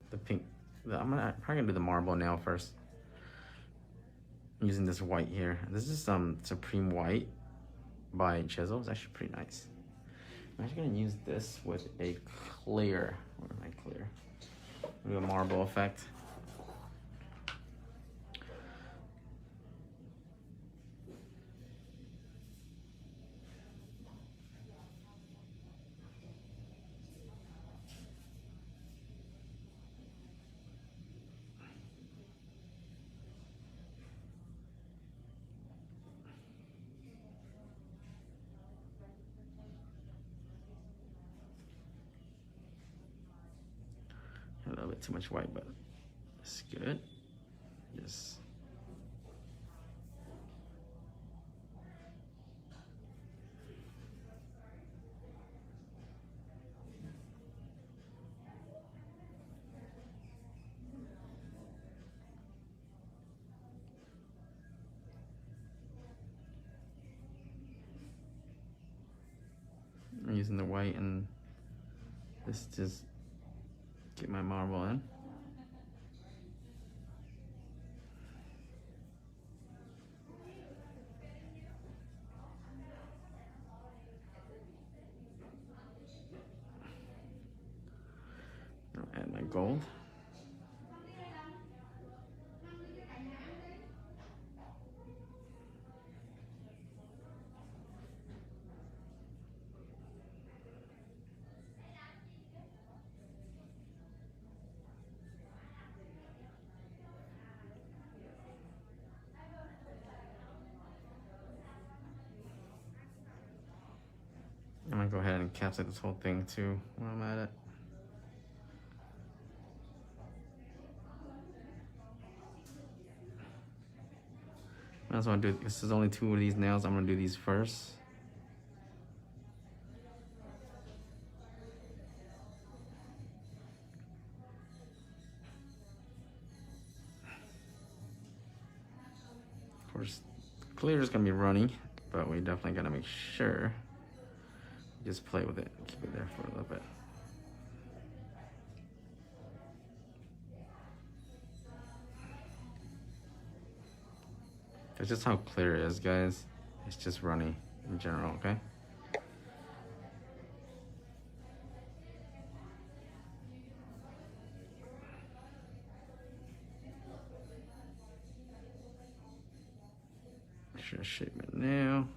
the pink. I'm probably gonna do the marble nail first. I'm using this white here. This is Supreme White by Chisel. It's actually pretty nice. I'm actually gonna use this with a clear. Where am I clear? Do a marble effect. A little bit too much white, but it's good. Yes. I'm using the white and this just get my marble in. I'll add my gold. I'm gonna go ahead and encapsulate this whole thing too while I'm at it. Might as well do, this is only 2 of these nails, I'm gonna do these first. Of course, clear is gonna be runny, but we definitely gotta make sure. Just play with it, keep it there for a little bit. That's just how clear it is, guys. It's just runny in general, okay? Make sure I shape my nail.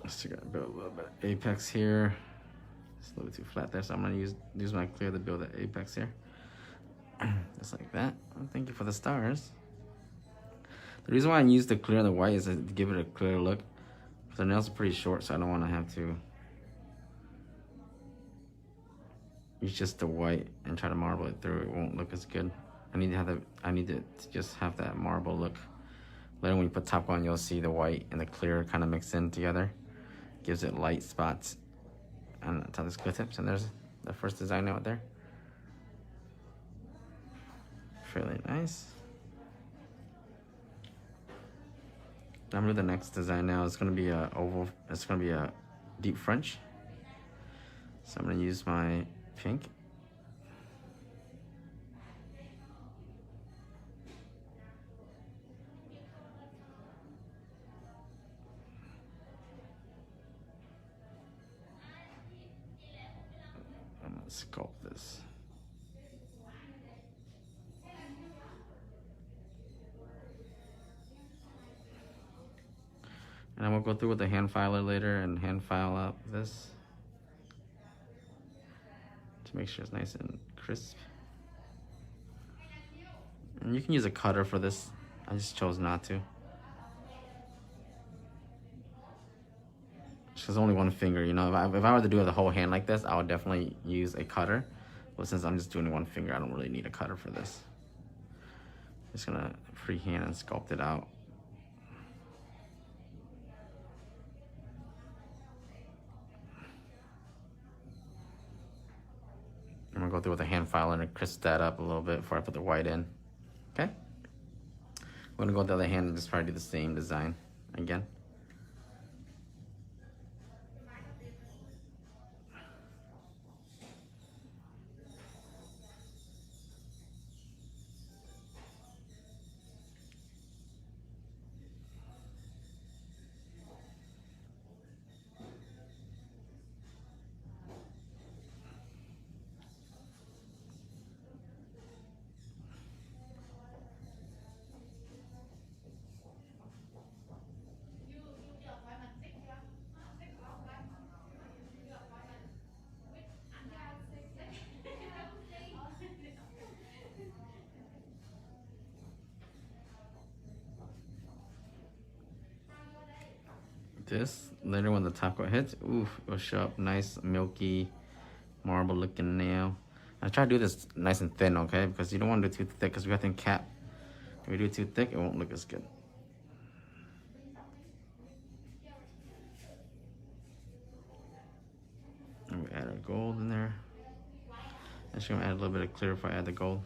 Still gotta build a little bit of apex here. It's a little bit too flat there, so I'm gonna use my clear to build the apex here. Just like that. Well, thank you for the stars. The reason why I use the clear and the white is to give it a clear look. The nails are pretty short, so I don't want to have to use just the white and try to marble it through. It won't look as good. I need to just have that marble look. Later when you put top on, you'll see the white and the clear kind of mix in together. Gives it light spots on top of the quick tips, and there's the first design out there. Fairly nice. I'm gonna do the next design now. It's gonna be a oval. It's gonna be a deep French. So I'm gonna use my pink. I'm gonna sculpt this. And I will go through with the hand filer later and hand file out this to make sure it's nice and crisp. And you can use a cutter for this. I just chose not to. There's only one finger, you know. If I were to do the whole hand like this, I would definitely use a cutter. But since I'm just doing one finger, I don't really need a cutter for this. Just gonna freehand and sculpt it out. I'm gonna go through with a hand filer and crisp that up a little bit before I put the white in. Okay? I'm gonna go with the other hand and just try to do the same design again. This later when the top coat hits, oof, it'll show up nice, milky, marble looking nail. I try to do this nice and thin, okay? Because you don't want to do too thick because we have to cap. If we do too thick, it won't look as good. And we add our gold in there. Actually, I'm gonna add a little bit of clear before I add the gold.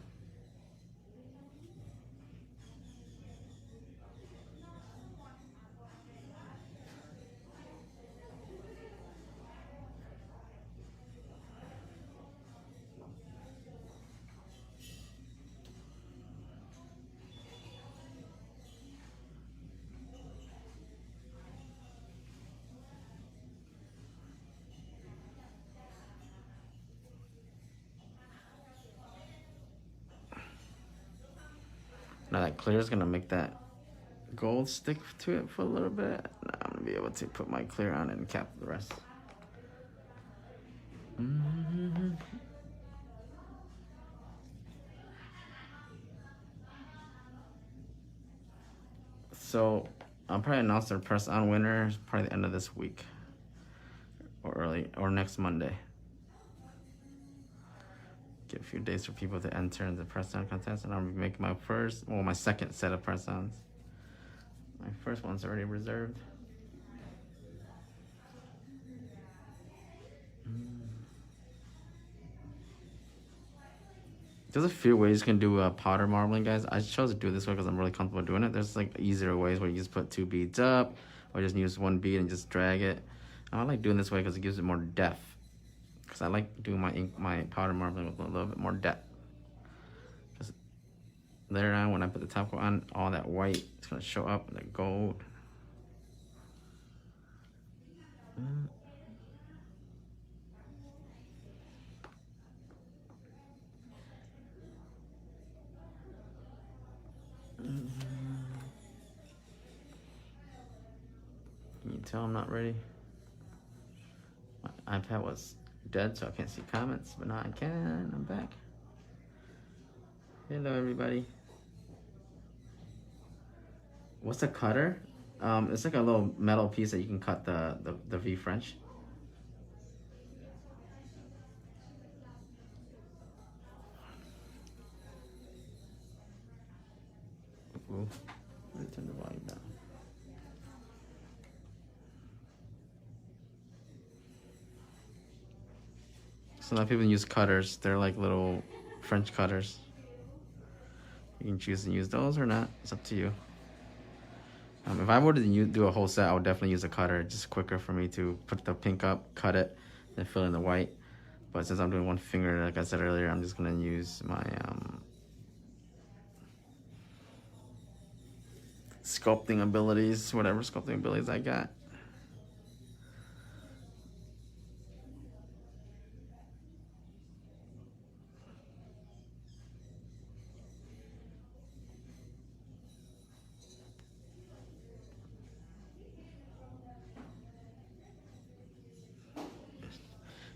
Now that clear is gonna make that gold stick to it for a little bit. Now I'm gonna be able to put my clear on it and cap the rest. So I'll probably announce the press on winner probably the end of this week or next Monday. Give a few days for people to enter in the press on contest, and I'll be making my second set of press ons. My first one's already reserved. There's a few ways you can do powder marbling, guys. I chose to do it this way because I'm really comfortable doing it. There's like easier ways where you just put 2 beads up, or just use 1 bead and just drag it. I like doing this way because it gives it more depth. Because I like doing my powder marbling with a little bit more depth. Just later on, when I put the top coat on, all that white is gonna show up in the gold. Can you tell I'm not ready? My iPad was dead, so I can't see comments, but now I can. I'm back. Hello, everybody. What's a cutter? It's like a little metal piece that you can cut the V French. Ooh, let me turn the volume down. So a lot of people use cutters. They're like little French cutters. You can choose to use those or not. It's up to you. If I were to do a whole set, I would definitely use a cutter. It's just quicker for me to put the pink up, cut it, then fill in the white. But since I'm doing 1 finger, like I said earlier, I'm just gonna use my sculpting abilities, whatever sculpting abilities I got.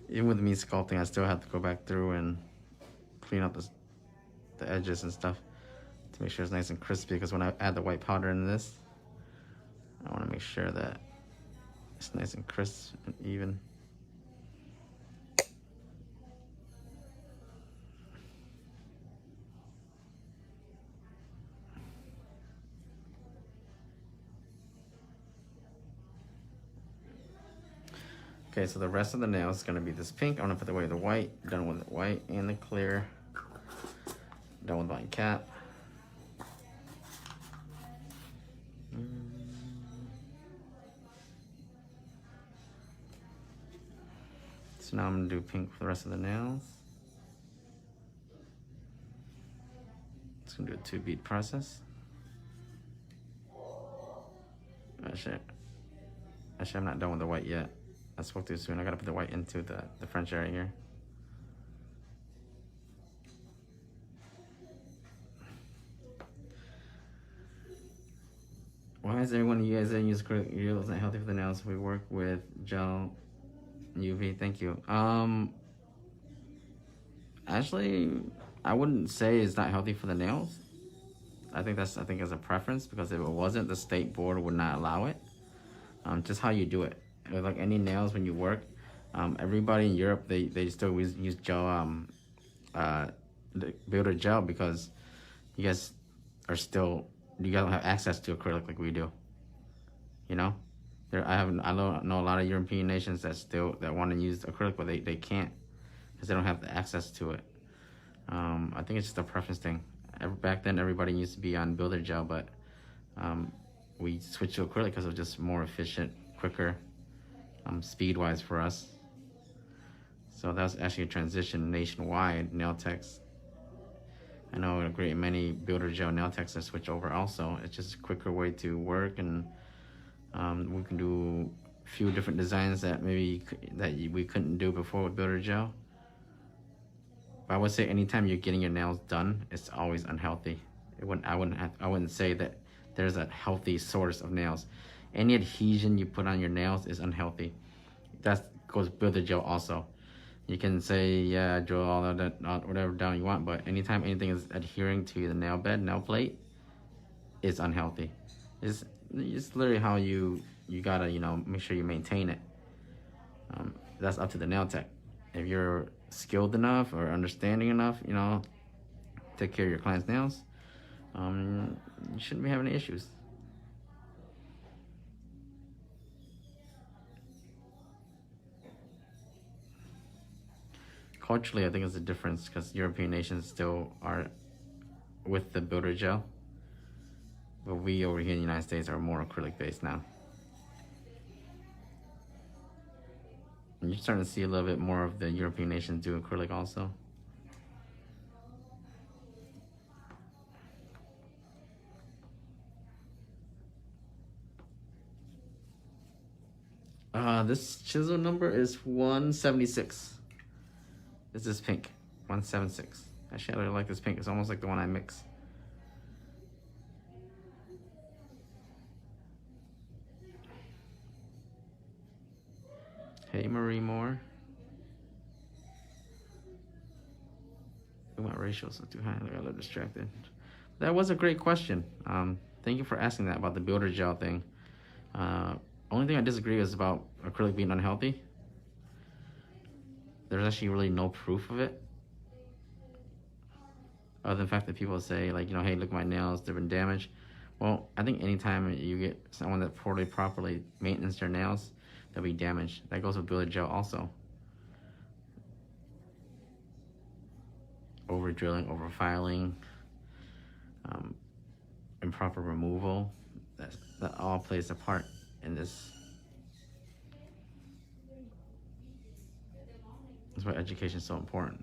Even with me sculpting, I still have to go back through and clean up the edges and stuff to make sure it's nice and crispy, because when I add the white powder in this, I want to make sure that it's nice and crisp and even. Okay, so the rest of the nail is going to be this pink. I'm going to put away the white. Done with the white and the clear. Done with my cap. So now I'm going to do pink for the rest of the nails. It's going to do a 2-beat process. Actually, I'm not done with the white yet. I spoke too soon. I gotta put the white into the French area here. Why is everyone you guys use acrylic gel? It's not healthy for the nails. We work with gel UV. Thank you. Actually, I wouldn't say it's not healthy for the nails. I think it's a preference, because if it wasn't, the state board would not allow it. Just how you do it. With like any nails when you work, everybody in Europe, they still use gel, the builder gel, because you guys don't have access to acrylic like we do. You know, I know a lot of European nations that want to use acrylic, but they can't, because they don't have the access to it. I think it's just a preference thing. Back then, everybody used to be on builder gel, but we switched to acrylic because it was just more efficient, quicker, speed-wise for us. So that was actually a transition nationwide. Nail techs, I know a great many builder gel nail techs that switch over also. It's just a quicker way to work, and we can do a few different designs that we couldn't do before with builder gel. But I would say anytime you're getting your nails done, it's always unhealthy. I wouldn't say that there's a healthy source of nails. Any adhesion you put on your nails is unhealthy. That goes builder gel also. You can say, yeah, drill all of that, whatever down you want, but anytime anything is adhering to the nail bed, nail plate, it's unhealthy. It's literally how you gotta, make sure you maintain it. That's up to the nail tech. If you're skilled enough or understanding enough, take care of your client's nails, you shouldn't be having any issues. Culturally, I think it's a difference, because European nations still are with the builder gel, but we over here in the United States are more acrylic based now. And you're starting to see a little bit more of the European nations do acrylic also. This chisel number is 176. This is pink, 176. Actually, I really like this pink. It's almost like the one I mix. Hey, Marie Moore. My ratios are too high. I got a little distracted. That was a great question. Thank you for asking that about the builder gel thing. Only thing I disagree is about acrylic being unhealthy. There's actually really no proof of it, other than the fact that people say, like, hey, look at my nails, they've been damaged. Well, I think anytime you get someone that properly maintains their nails, they'll be damaged. That goes with builder gel also. Over drilling, over filing, improper removal, that all plays a part in this. That's why education is so important,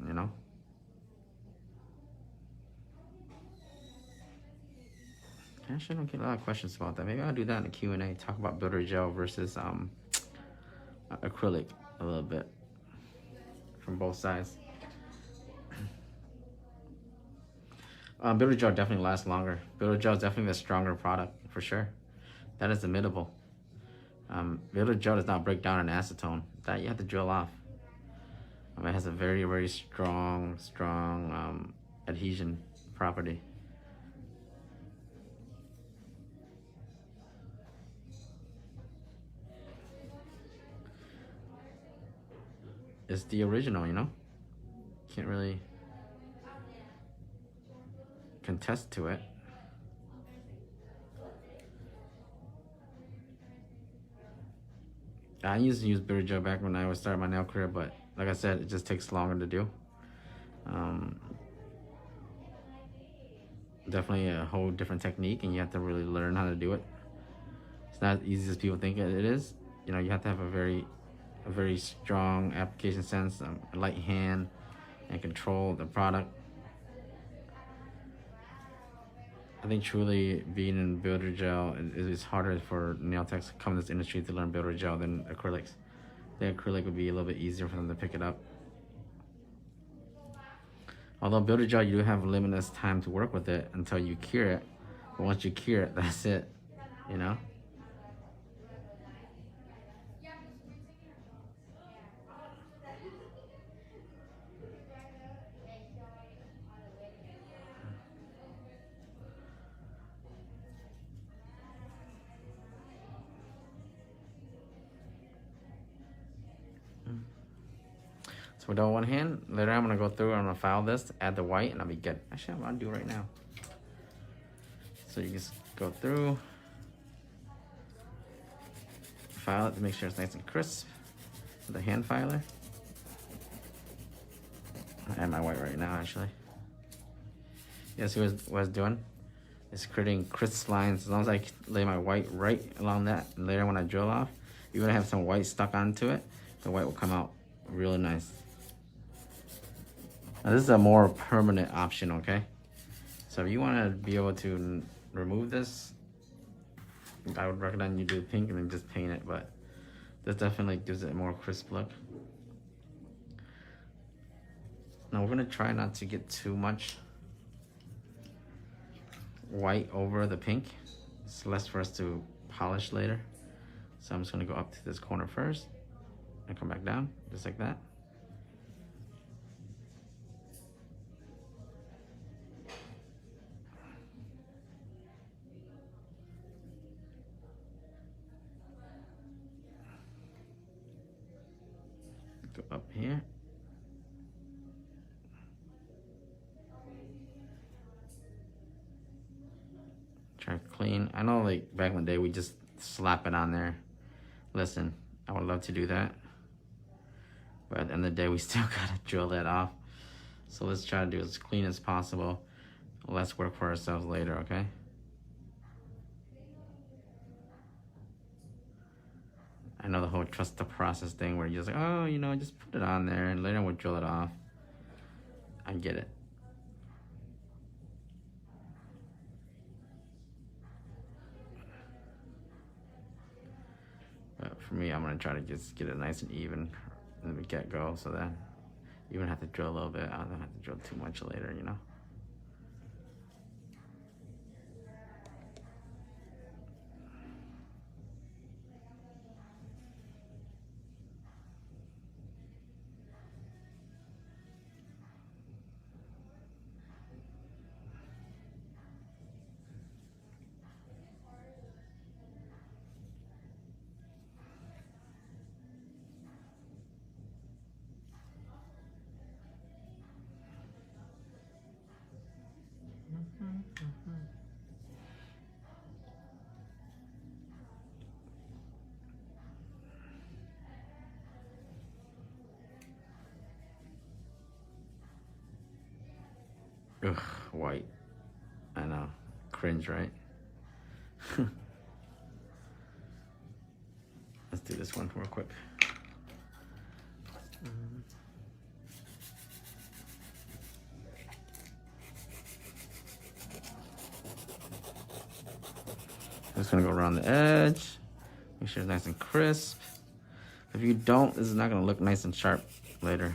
Actually, I don't get a lot of questions about that. Maybe I'll do that in a Q&A, talk about builder gel versus acrylic a little bit from both sides. Builder gel definitely lasts longer. Builder gel is definitely the stronger product, for sure. That is imitable. Builder gel does not break down in acetone. That you have to drill off. It has a very, very strong adhesion property. is the original, you know? Can't really contest to it. I used to use builder gel back when I was starting my nail career, but like I said, it just takes longer to do. Definitely a whole different technique, and you have to really learn how to do it. It's not as easy as people think it is. You know, you have to have a very strong application sense, a light hand, and control the product. I think truly being in builder gel is harder for nail techs to come in this industry to learn builder gel than acrylics. The acrylic would be a little bit easier for them to pick it up. Although builder gel, you do have limitless time to work with it until you cure it. But once you cure it, that's it, you know? So we're done with one hand. Later I'm gonna go through, I'm gonna file this, add the white, and I'll be good. Actually, I'm gonna do it right now. So you just go through, file it to make sure it's nice and crisp with the hand filer. I'll add my white right now, actually. Yeah, see what I was doing? It's creating crisp lines. As long as I lay my white right along that, and later when I drill off, you're gonna have some white stuck onto it. The white will come out really nice. Now this is a more permanent option, okay? So if you want to be able to remove this, I would recommend you do pink and then just paint it, but this definitely gives it a more crisp look. Now we're gonna try not to get too much white over the pink. It's less for us to polish later. So I'm just gonna go up to this corner first and come back down, just like that. Go up here. Try to clean. I know like back in the day we just slap it on there. Listen, I would love to do that, but at the end of the day we still gotta drill that off. So let's try to do it as clean as possible. Less work for ourselves later, okay? I know the whole trust the process thing where you're just like, oh, you know, just put it on there and later we'll drill it off. I get it. But for me, I'm gonna try to just get it nice and even in the get-go so that you don't have to drill a little bit. I don't have to drill too much later, you know? Ugh, white. I know. Cringe, right? Let's do this one real quick. I'm just gonna go around the edge. Make sure it's nice and crisp. If you don't, this is not gonna look nice and sharp later.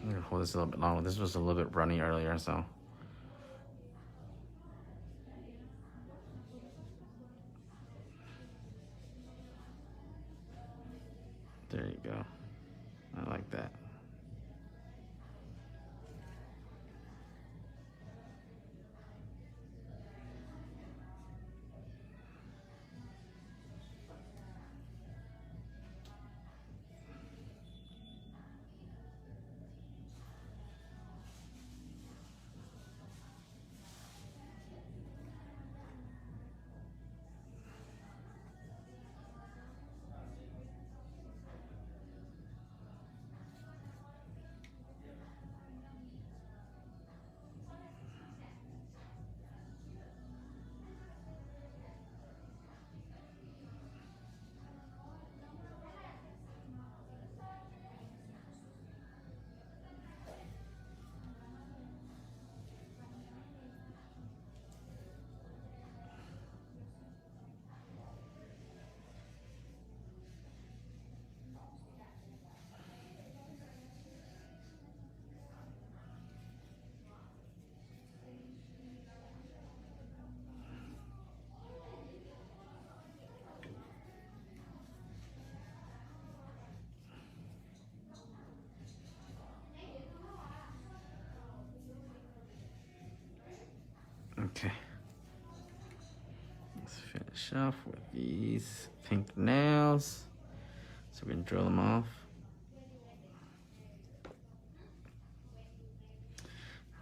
I'm gonna hold this a little bit longer. This was a little bit runny earlier, so. finish off with these pink nails so we can drill them off.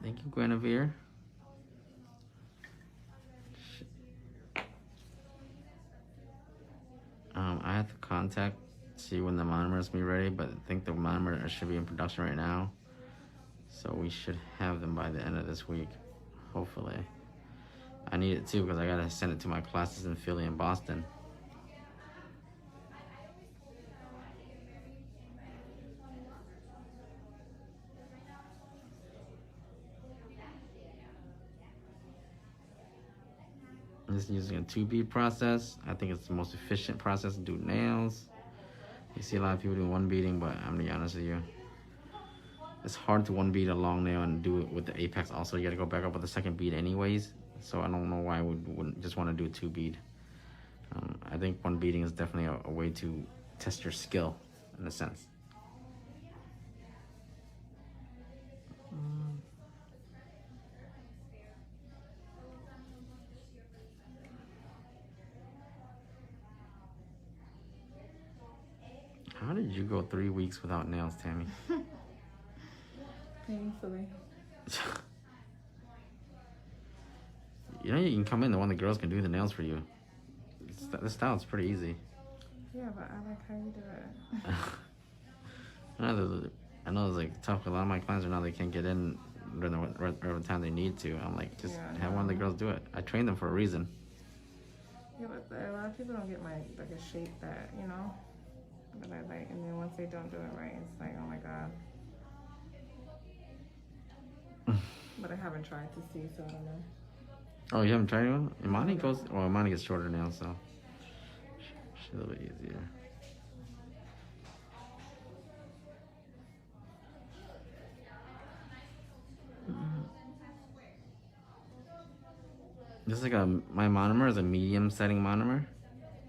Thank you, Guinevere. I have to contact, see when the monomers be ready, but I think the monomers should be in production right now. So we should have them by the end of this week, hopefully. I need it too because I gotta send it to my classes in Philly and Boston. I'm just using a 2-bead process. I think it's the most efficient process to do nails. You see a lot of people do 1 beading, but I'm gonna be honest with you. It's hard to 1 bead a long nail and do it with the apex also. You gotta go back up with the 2nd bead anyways. So I don't know why I wouldn't just want to do a 2-bead. I think 1 beading is definitely a way to test your skill in a sense. How did you go 3 weeks without nails, Tammy? Painfully. You know you can come in, one of the girls can do the nails for you. This style is pretty easy. Yeah, but I like how you do it. I know it's like tough. A lot of my clients are now they can't get in during the time they need to. I'm like, just have one of the girls do it. I train them for a reason. Yeah, but a lot of people don't get like a shape that, you know, that I like, and then once they don't do it right, it's like, oh my god. But I haven't tried to see, so I don't know. Oh, you haven't tried one? Imani goes, well, Imani gets shorter nails, so she's a little bit easier. This is like my monomer is a medium setting monomer.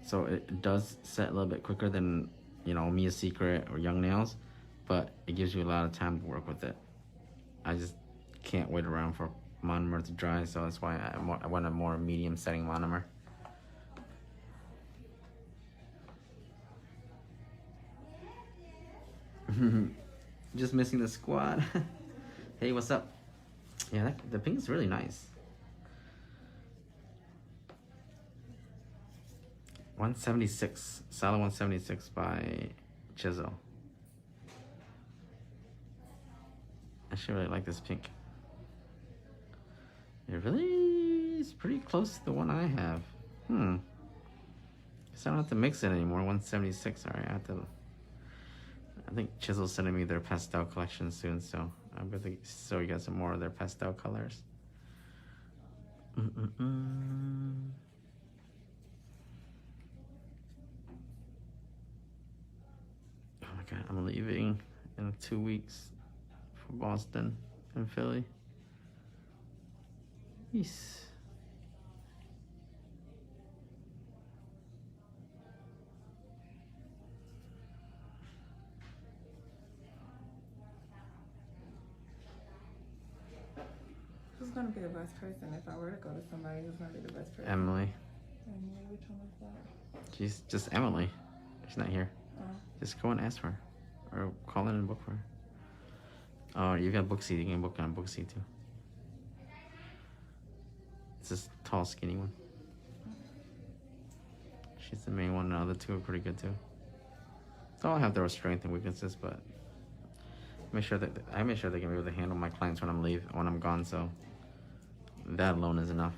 So it does set a little bit quicker than, you know, Mia's Secret or Young Nails, but it gives you a lot of time to work with it. I just can't wait around for monomer to dry, so that's why I want a more medium setting monomer. Just missing the squad. Hey, what's up? Yeah, the pink is really nice. 176, solid 176 by Chisel. I should really like this pink. It really is pretty close to the one I have. Guess I don't have to mix it anymore. 176. All right, I think Chisel's sending me their pastel collection soon, so I'm going to show you guys some more of their pastel colors. Oh my god, I'm leaving in 2 weeks for Boston and Philly. Yes. Who's gonna be the best person if I were to go to somebody? Who's gonna be the best person? Emily. Emily, which one is that? She's just Emily. She's not here. Oh. Just go and ask for her. Or call in and book for her. Oh, you've got Booksy. You can book on Booksy too. It's this tall, skinny one. She's the main one. The other two are pretty good too. They all have their strengths and weaknesses, but I make sure they can be able to handle my clients when I'm gone. So that alone is enough.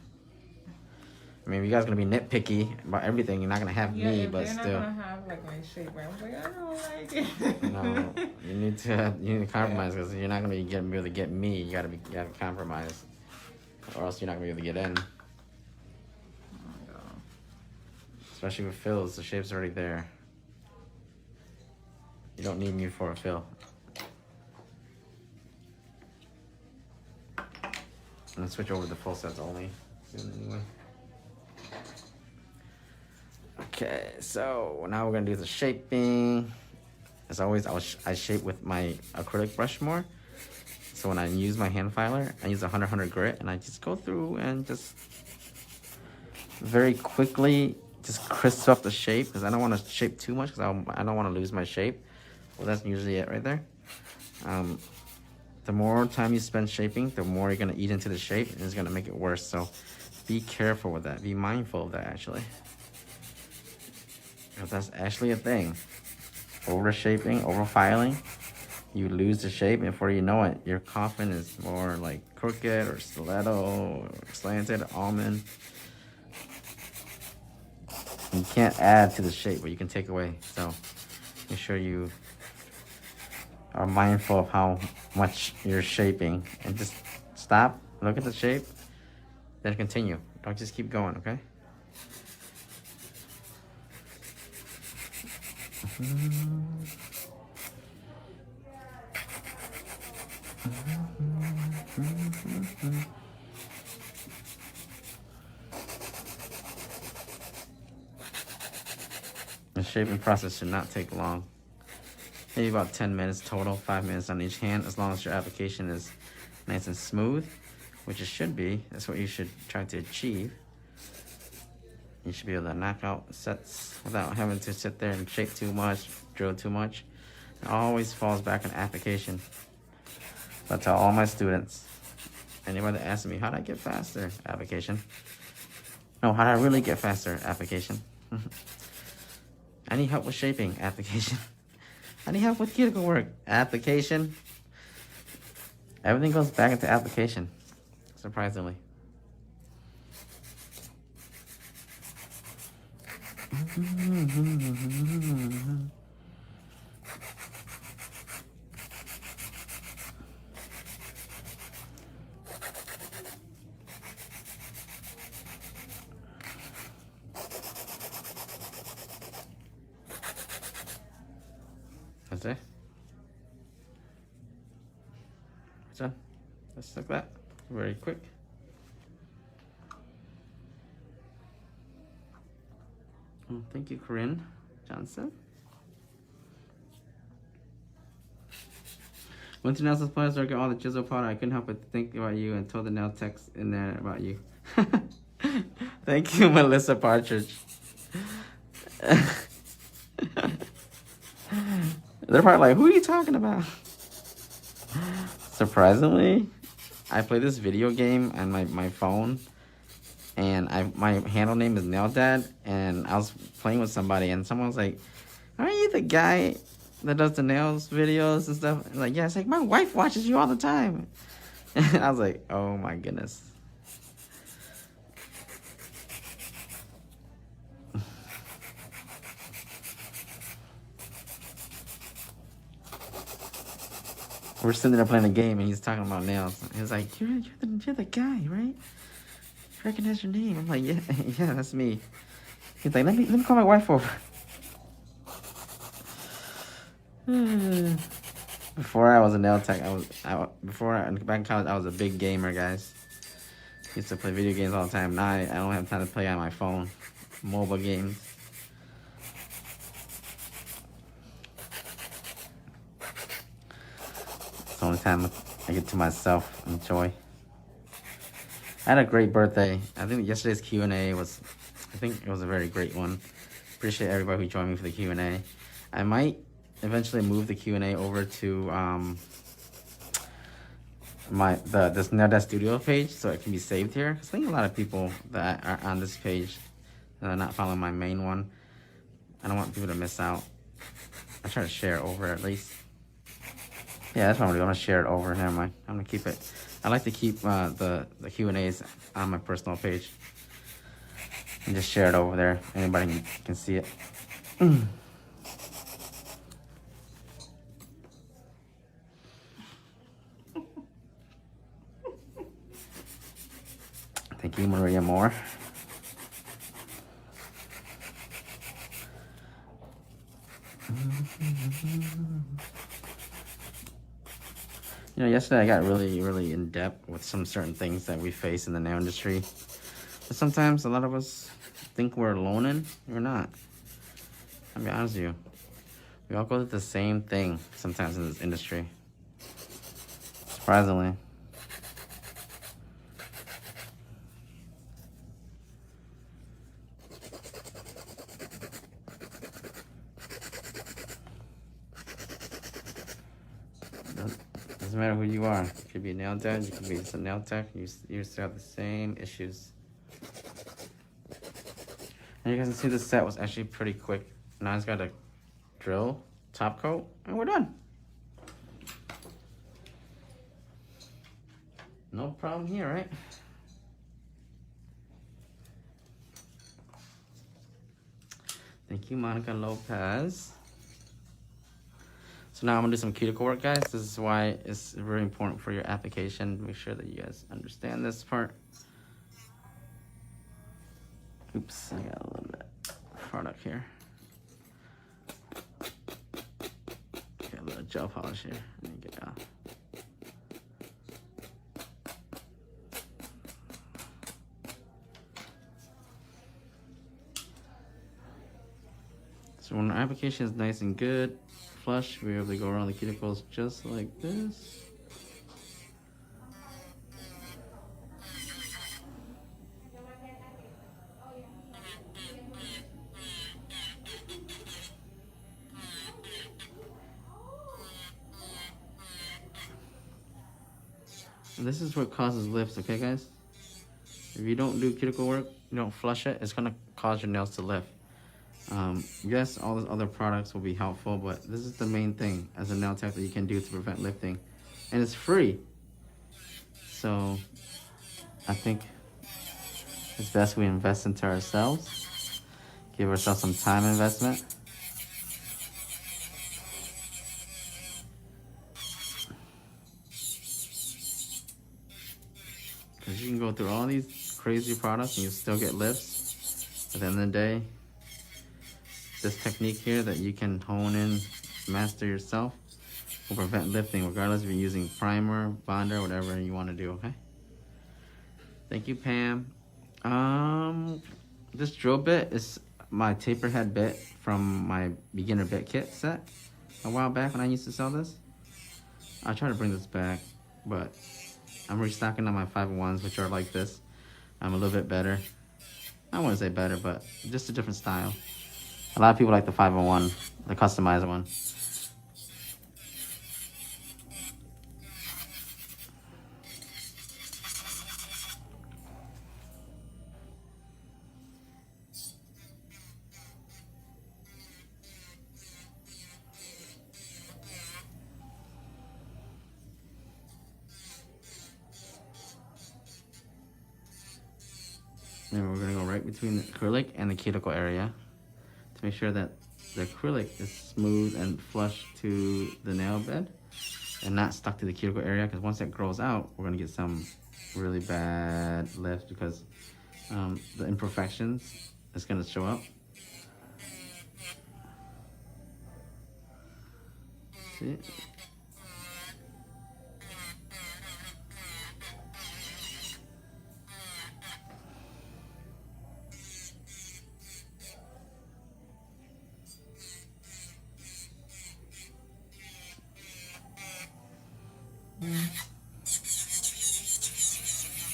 I mean, you guys are gonna be nitpicky about everything. You're not gonna have me, but still. They're not gonna have like my shape. I'm like, I don't like it. No, you need to compromise because you're not gonna be able to get me. You gotta compromise, or else you're not gonna be able to get in. Oh my god. Especially with fills, the shape's already there. You don't need me for a fill. I'm gonna switch over to full sets only soon anyway. Okay, so now we're gonna do the shaping. As always, I shape with my acrylic brush more. So when I use my hand filer, I use a 100 grit, and I just go through and just very quickly just crisp up the shape because I don't want to shape too much because I don't want to lose my shape. Well, that's usually it right there. The more time you spend shaping, the more you're gonna eat into the shape, and it's gonna make it worse. So be careful with that. Be mindful of that, actually. Because that's actually a thing. Over shaping, over filing, you lose the shape, and before you know it, your coffin is more like crooked or stiletto or slanted, almond. You can't add to the shape, but you can take away. So make sure you are mindful of how much you're shaping, and just stop, look at the shape, then continue. Don't just keep going, okay? The shaping process should not take long. Maybe about 10 minutes total, 5 minutes on each hand, as long as your application is nice and smooth, which it should be. That's what you should try to achieve. You should be able to knock out sets without having to sit there and shape too much, drill too much. It always falls back on application. So I tell all my students, anybody that asks me, how do I get faster? Application. No, how do I really get faster? Application. I need help with shaping. Application. I need help with cuticle work. Application. Everything goes back into application, surprisingly. That's it. It's done. Just like that. Very quick. Well, thank you, Corinne Johnson. Went to nail supplies to get all the chisel powder. I couldn't help but think about you and told the nail techs in there about you. Thank you, Melissa Partridge. They're probably like, who are you talking about? Surprisingly, I play this video game on my phone, and my handle name is Nail Dad, and I was playing with somebody, and someone was like, aren't you the guy that does the nails videos and stuff? And like, yeah, it's like, my wife watches you all the time. And I was like, oh my goodness. We're sitting there playing the game, and he's talking about nails. He was like, you're the guy, right? I recognize your name. I'm like, yeah, yeah, that's me. He's like, let me call my wife over. Before I was a nail tech, back in college, I was a big gamer, guys. Used to play video games all the time. Now I don't have time to play on my phone. Mobile games. It's the only time I get to myself, enjoy. I had a great birthday. I think yesterday's Q&A was, I think it was a very great one. Appreciate everybody who joined me for the Q&A. I might eventually move the Q&A over to this Nail Dad Studio page so it can be saved here. I think a lot of people that are on this page that are not following my main one. I don't want people to miss out. I try to share it over at least. Yeah, that's what I'm gonna do. I'm gonna share it over. Never mind. I'm gonna keep it. I like to keep the Q&As on my personal page and just share it over there. Anybody can see it. Thank you, Maria Moore. You know, yesterday I got really in depth with some certain things that we face in the nail industry. But sometimes a lot of us think we're alone in. We're not. I'll be honest with you. We all go through the same thing sometimes in this industry. Surprisingly. matter who you are. You could be a nail dad, you could be just a nail tech, you still have the same issues. And you guys can see the set was actually pretty quick. Now I just gotta drill, top coat, and we're done. No problem here, right? Thank you, Monica Lopez. So now I'm gonna do some cuticle work, guys. This is why it's very important for your application. Make sure that you guys understand this part. Oops, I got a little bit of product here. Got a little gel polish here. Let me get it off. So when our application is nice and good, flush, we're able to go around the cuticles just like this. And this is what causes lifts, okay guys? If you don't do cuticle work, you don't flush it, it's gonna cause your nails to lift. Yes, all those other products will be helpful, but this is the main thing as a nail tech that you can do to prevent lifting. And it's free. So I think it's best we invest into ourselves. Give ourselves some time investment. Because you can go through all these crazy products and you still get lifts. At the end of the day, this technique here that you can hone in, master yourself, will prevent lifting regardless if you're using primer, bonder, whatever you want to do, okay? Thank you, Pam. This drill bit is my taper head bit from my beginner bit kit set a while back when I used to sell this. I try to bring this back, but I'm restocking on my 501s, which are like this. I'm a little bit better. I wouldn't say better, but just a different style. A lot of people like the 501, the customized one. And we're gonna go right between the acrylic and the cuticle area to make sure that the acrylic is smooth and flush to the nail bed and not stuck to the cuticle area, because once it grows out, we're gonna get some really bad lift because the imperfections is gonna show up. See?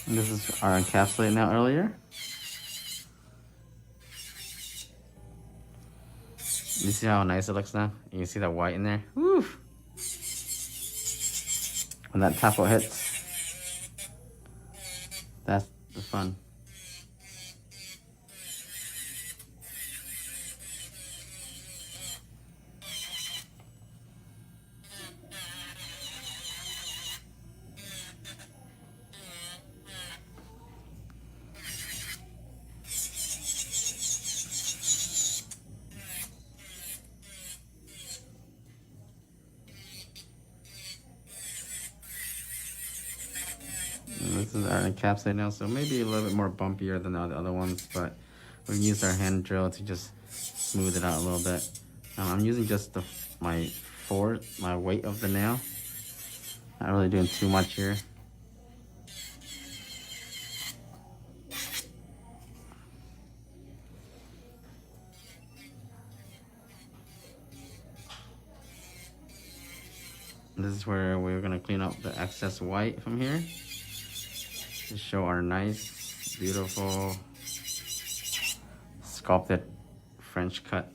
And this is our encapsulate now earlier. You see how nice it looks now? You can see that white in there. Woo! When that top coat hits, that's the fun. This is our encapsulate now, so maybe a little bit more bumpier than the other ones, but we can use our hand drill to just smooth it out a little bit. I'm using just my weight of the nail. Not really doing too much here. This is where we're gonna clean up the excess white from here to show our nice, beautiful, sculpted French cut.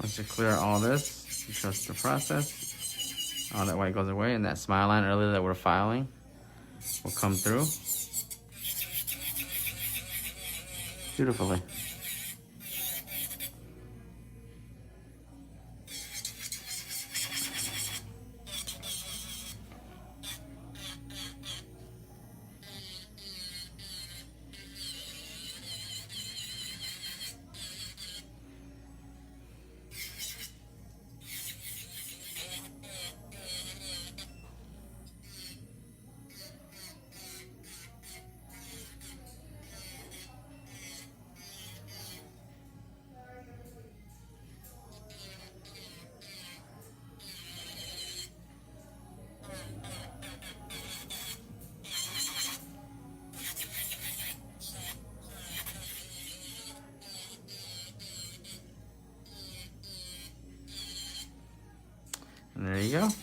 Once you clear all this, you trust the process. All that white goes away, and that smile line earlier that we're filing will come through beautifully. And there you go. Isn't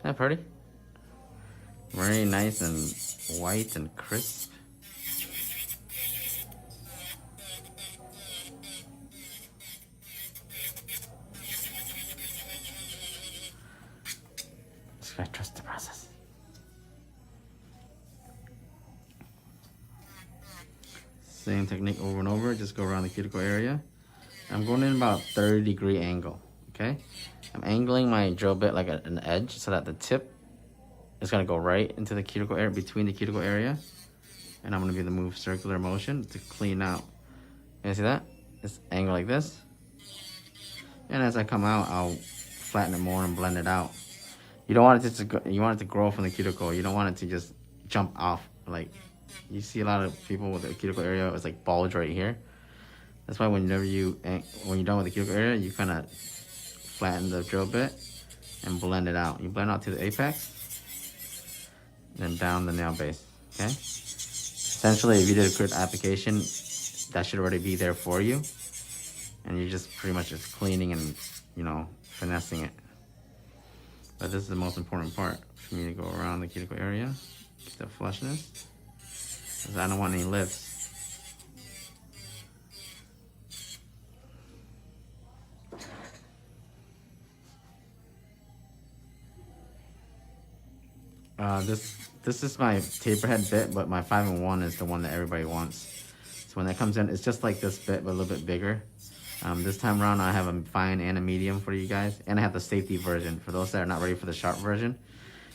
that pretty? Very nice and white and crisp. Just gotta trust the process. Same technique over and over. Just go around the cuticle area. I'm going in about 30-degree angle. Okay? I'm angling my drill bit like an edge so that the tip is gonna go right into the cuticle area, between the cuticle area. And I'm gonna be able to move circular motion to clean out. You see that? It's angle like this. And as I come out, I'll flatten it more and blend it out. You don't want it to go, you want it to grow from the cuticle. You don't want it to just jump off. Like, you see a lot of people with the cuticle area, it's like bulge right here. That's why whenever when you're done with the cuticle area, you kind of flatten the drill bit and blend it out. You blend out to the apex, then down the nail base, okay? Essentially, if you did a good application, that should already be there for you. And you're just pretty much just cleaning and, you know, finessing it. But this is the most important part for me to go around the cuticle area, get the flushness, because I don't want any lifts. This is my taperhead bit, but my 5-in-1 is the one that everybody wants. So when that comes in, it's just like this bit, but a little bit bigger. This time around, I have a fine and a medium for you guys, and I have the safety version. For those that are not ready for the sharp version,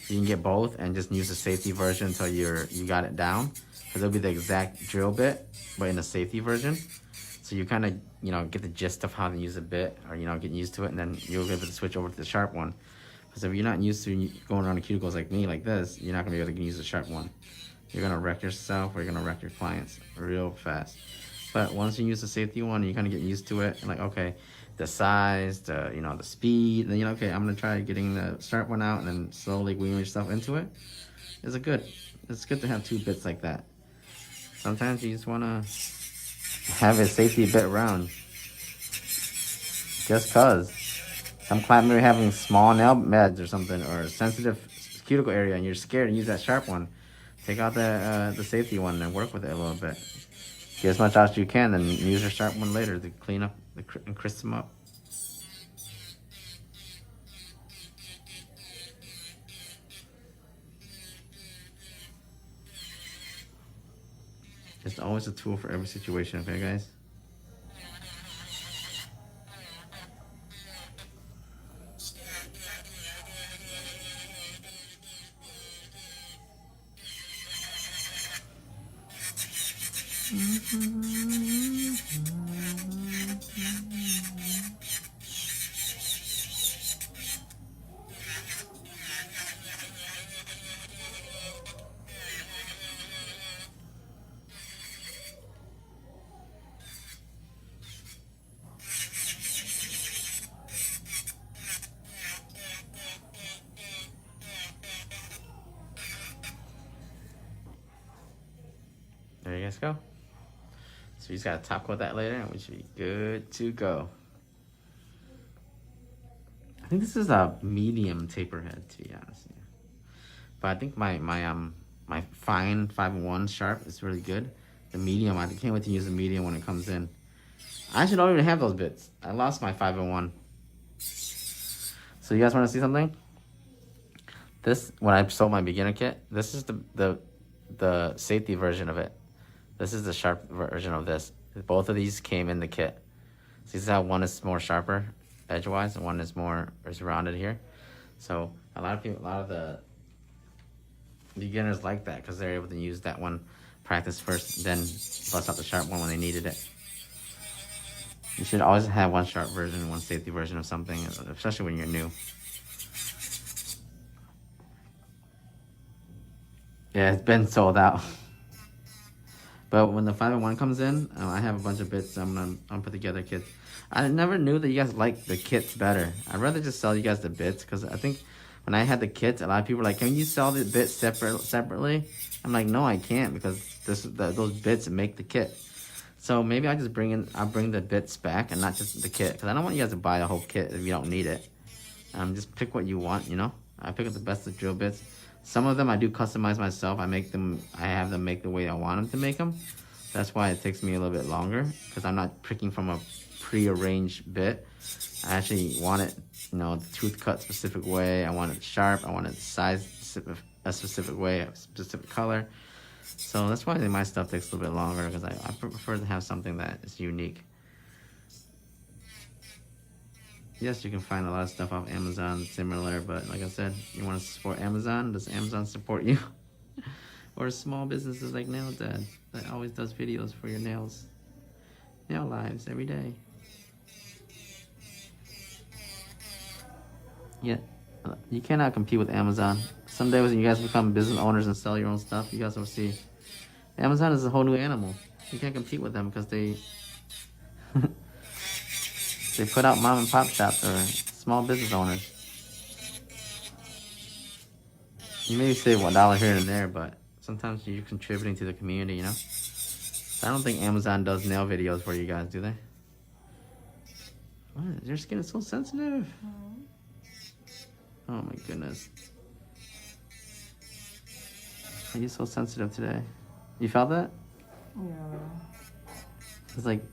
you can get both and just use the safety version until you got it down, because it'll be the exact drill bit, but in the safety version. So you kind of, you know, get the gist of how to use a bit, or, you know, getting used to it, and then you'll be able to switch over to the sharp one. Because if you're not used to going around the cuticles like me, like this, you're not going to be able to use the sharp one. You're going to wreck yourself, or you're going to wreck your clients real fast. But once you use the safety one, you kind of get used to it. And like, okay, the size, the, you know, the speed, then, you know, okay, I'm going to try getting the sharp one out and then slowly wean yourself into it. It's good to have two bits like that. Sometimes you just want to have a safety bit around. Just cause. Some client may be having small nail beds or something, or sensitive cuticle area, and you're scared to use that sharp one. Take out the safety one and work with it a little bit. Get as much out as you can, then use your sharp one later to clean up and crisp them up. It's always a tool for every situation, okay, guys? There you guys go. So you just gotta top coat that later and we should be good to go. I think this is a medium taper head, to be honest. Yeah. But I think my fine 5-in-1 sharp is really good. The medium, I can't wait to use the medium when it comes in. I actually don't even have those bits. I lost my 501. So you guys want to see something? This, when I sold my beginner kit, this is the safety version of it. This is the sharp version of this. Both of these came in the kit. See how one is more sharper edgewise and one is more rounded here. So a lot of the beginners like that because they're able to use that one, practice first, then bust out the sharp one when they needed it. You should always have one sharp version and one safety version of something, especially when you're new. Yeah, it's been sold out. But when the 501 comes in, I have a bunch of bits I'm gonna put together kits. I never knew that you guys like the kits better. I'd rather just sell you guys the bits because I think when I had the kits, a lot of people were like, "Can you sell the bits separately?" I'm like, "No, I can't because those bits make the kit." So maybe I'll bring the bits back and not just the kit because I don't want you guys to buy the whole kit if you don't need it. Just pick what you want, you know. I pick up the best of drill bits. Some of them I do customize myself. I have them make the way I want them to make them. That's why it takes me a little bit longer because I'm not picking from a pre-arranged bit. I actually want it, you know, the tooth cut specific way. I want it sharp. I want it sized a specific way, a specific color. So that's why my stuff takes a little bit longer because I prefer to have something that is unique. Yes, you can find a lot of stuff off Amazon similar, but like I said, you want to support Amazon? Does Amazon support you? Or small businesses like Nail Dad that always does videos for your nail lives every day. Yeah, you cannot compete with Amazon. Someday when you guys become business owners and sell your own stuff, you guys will see. Amazon is a whole new animal. You can't compete with them because they they put out mom and pop shops or small business owners. You maybe save $1 here and there, but sometimes you're contributing to the community, you know? So I don't think Amazon does nail videos for you guys, do they? What? Your skin is so sensitive. Oh my goodness. Why are you so sensitive today? You felt that? Yeah. It's like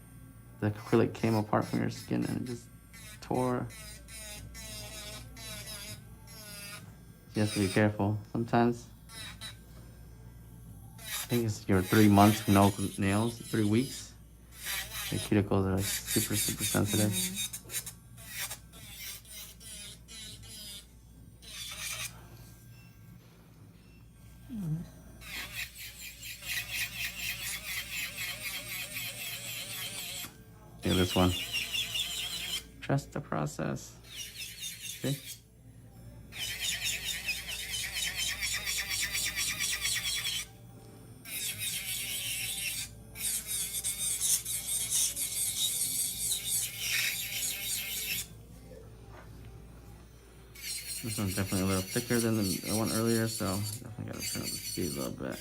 the acrylic came apart from your skin and it just tore. You have to be careful. Sometimes, I think it's your 3 months no nails, 3 weeks. Your cuticles are like super, super sensitive. Look at this one. Trust the process. See? This one's definitely a little thicker than the one earlier, so definitely gotta turn up the speed a little bit.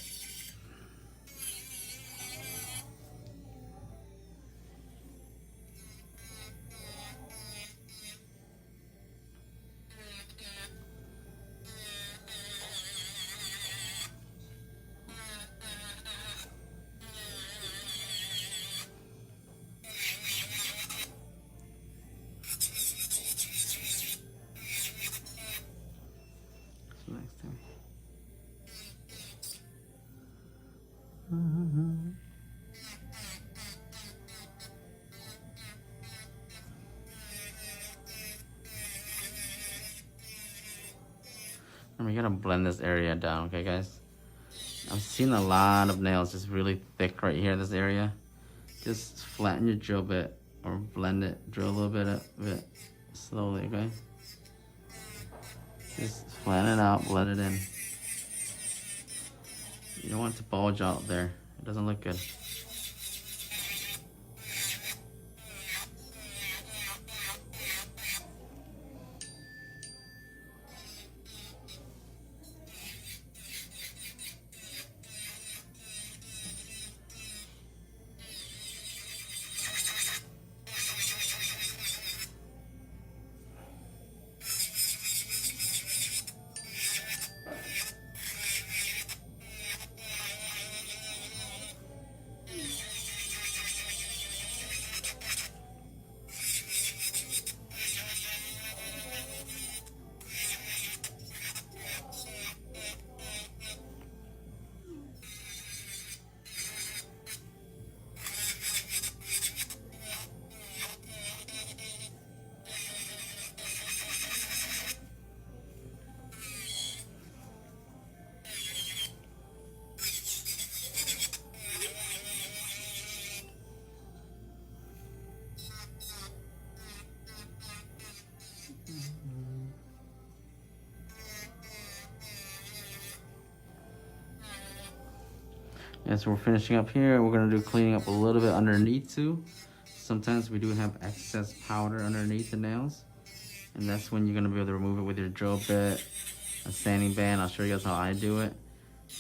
Next time. Remember, you gotta blend this area down, okay, guys? I've seen a lot of nails just really thick right here in this area. Just flatten your drill bit or blend it, drill a little bit of it slowly, okay? Just flatten it out, blend it in. You don't want it to bulge out there. It doesn't look good. As we're finishing up here, we're gonna do cleaning up a little bit underneath too. Sometimes we do have excess powder underneath the nails, and that's when you're gonna be able to remove it with your drill bit, a sanding band. I'll show you guys how I do it,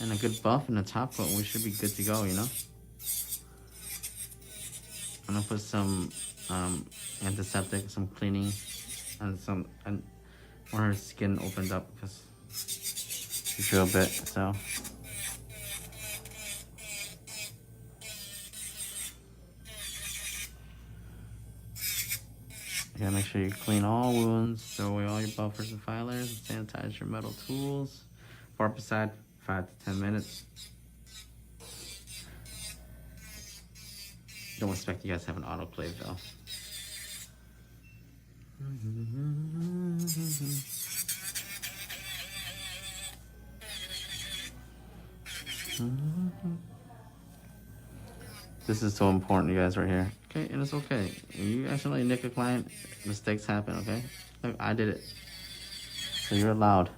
and a good buff and a top coat, and we should be good to go, you know. I'm gonna put some antiseptic, some cleaning, and where her skin opened up because the drill bit. So. You gotta make sure you clean all wounds, throw away all your buffers and filers, and sanitize your metal tools. Warp aside 5 to 10 minutes. Don't expect you guys to have an autoclave though. This is so important, you guys, right here. Okay, and it's okay. When you accidentally nick a client, mistakes happen, okay? Look, I did it. So you're allowed.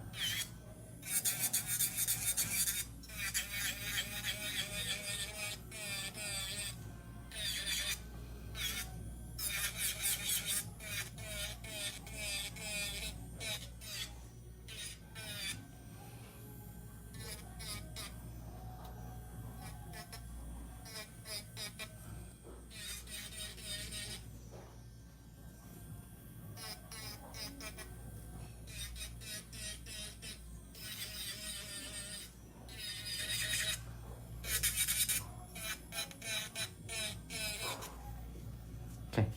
Okay,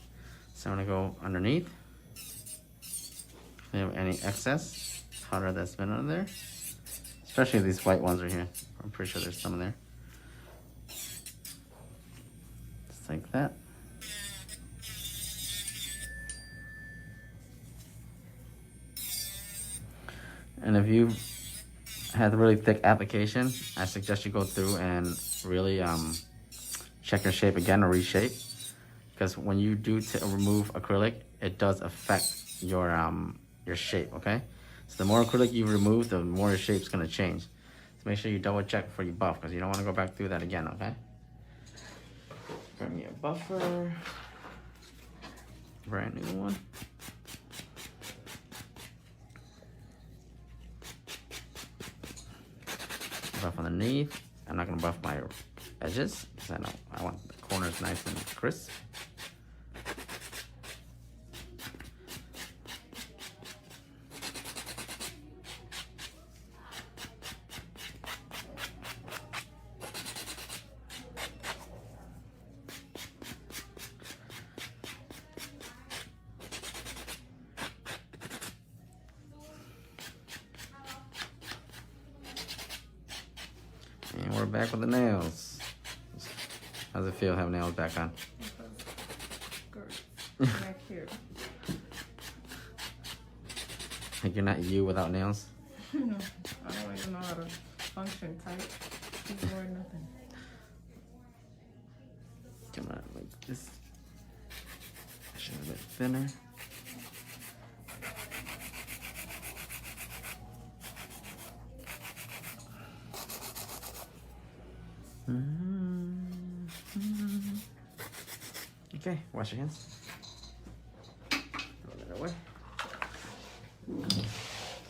so I'm gonna go underneath. If we have any excess powder that's been under there, especially these white ones right here. I'm pretty sure there's some in there. Just like that. And if you had a really thick application, I suggest you go through and really check your shape again or reshape. Because when you do remove acrylic, it does affect your shape, okay? So the more acrylic you remove, the more your shape's gonna change. So make sure you double check before you buff, because you don't wanna go back through that again, okay? Bring me a buffer. Brand new one. Buff underneath. I'm not gonna buff my edges, because I want the corners nice and crisp. And we're back with the nails. How's it feel having nails back on? Good. Back here. Like you're not you without nails? No, I don't even know how to function tight. Keyboard, nothing. Come on, like this. Should a bit thinner. Okay, wash your hands. Throw that away.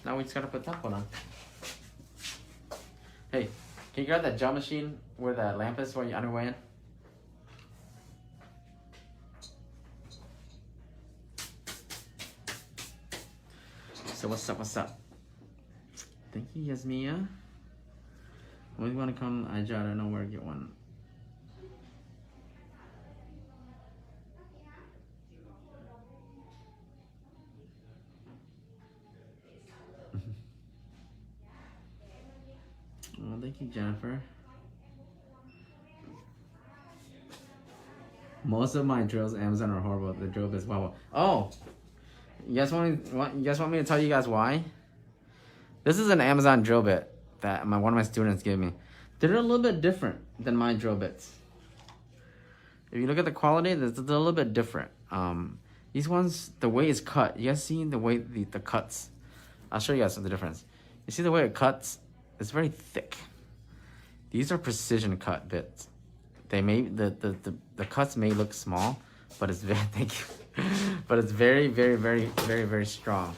Now we just gotta put top one on. Hey, can you grab that gel machine where the lamp is while you're on your way in? So what's up, what's up? Thank you, Yasmia. When you wanna come, I don't know where to get one. Oh, thank you, Jennifer. Most of my drills Amazon are horrible. The drill bits wobble. Oh, you guys want me to tell you guys why? This is an Amazon drill bit that one of my students gave me. They're a little bit different than my drill bits. If you look at the quality, they're a little bit different. These ones, the way it's cut. You guys see the way the cuts? I'll show you guys the difference. You see the way it cuts? It's very thick. These are precision cut bits. They may the cuts may look small, but it's very thank you, but it's very very very very very strong.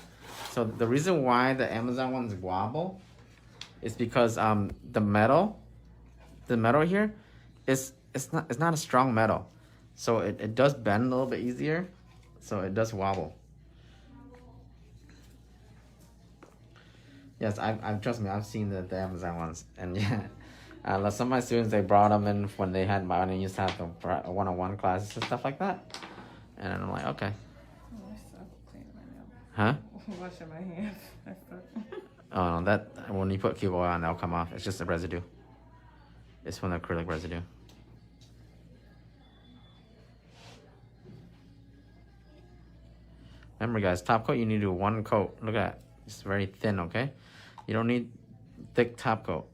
So the reason why the Amazon ones wobble is because the metal here is it's not a strong metal, so it does bend a little bit easier, so it does wobble. Yes, I've trust me, I've seen the Amazon ones, and yeah. Some of my students, they brought them in when they used to have the one-on-one classes and stuff like that. And I'm like, okay. Oh, I suck cleaning my Huh? nails. Washing my hands. I suck. Oh, no, that, when you put cube oil on, that'll come off. It's just a residue. It's from the acrylic residue. Remember, guys, top coat, you need to do one coat. Look at that. It's very thin, okay? You don't need thick top coat.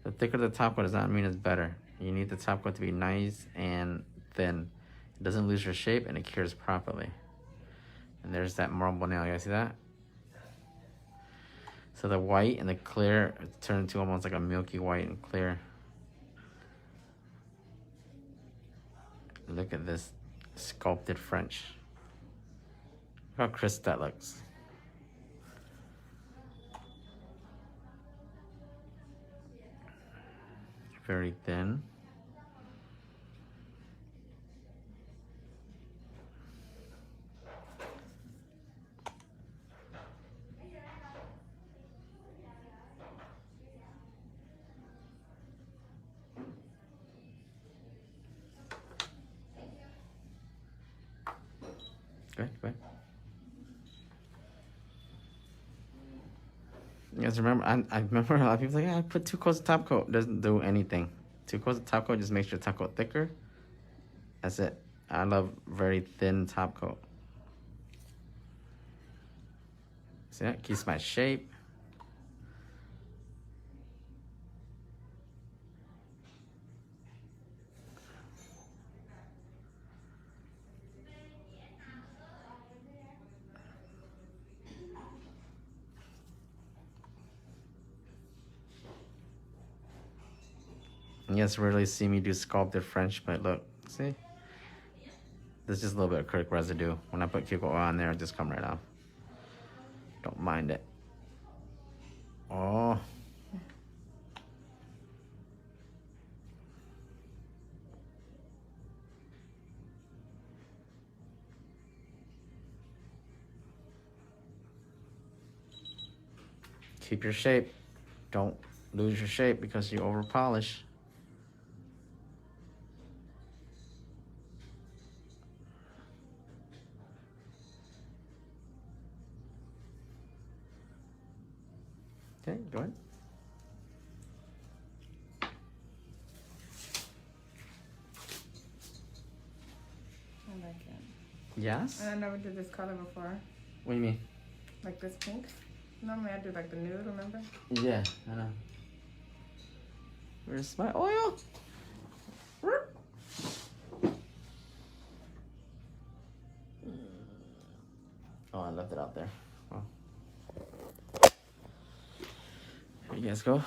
The thicker the top coat does not mean it's better. You need the top coat to be nice and thin. It doesn't lose your shape and it cures properly. And there's that marble nail. You guys see that? So the white and the clear turn into almost like a milky white and clear. Look at this sculpted French. Look how crisp that looks. Very thin. Good. You guys remember, I remember a lot of people say, yeah, I put 2 coats of top coat. Doesn't do anything. 2 coats of top coat just makes your top coat thicker. That's it. I love very thin top coat. See that? Keeps my shape. You guys rarely see me do sculpted French, but look, see? There's just a little bit of acrylic residue. When I put cuticle oil on there, it just come right off. Don't mind it. Oh. Keep your shape. Don't lose your shape because you over polish. Okay, go ahead. I like it. Yes? And I never did this color before. What do you mean? Like this pink. Normally I do like the nude, remember? Yeah, I know. Where's my oil? Oh, I left it out there. Well, here you guys go.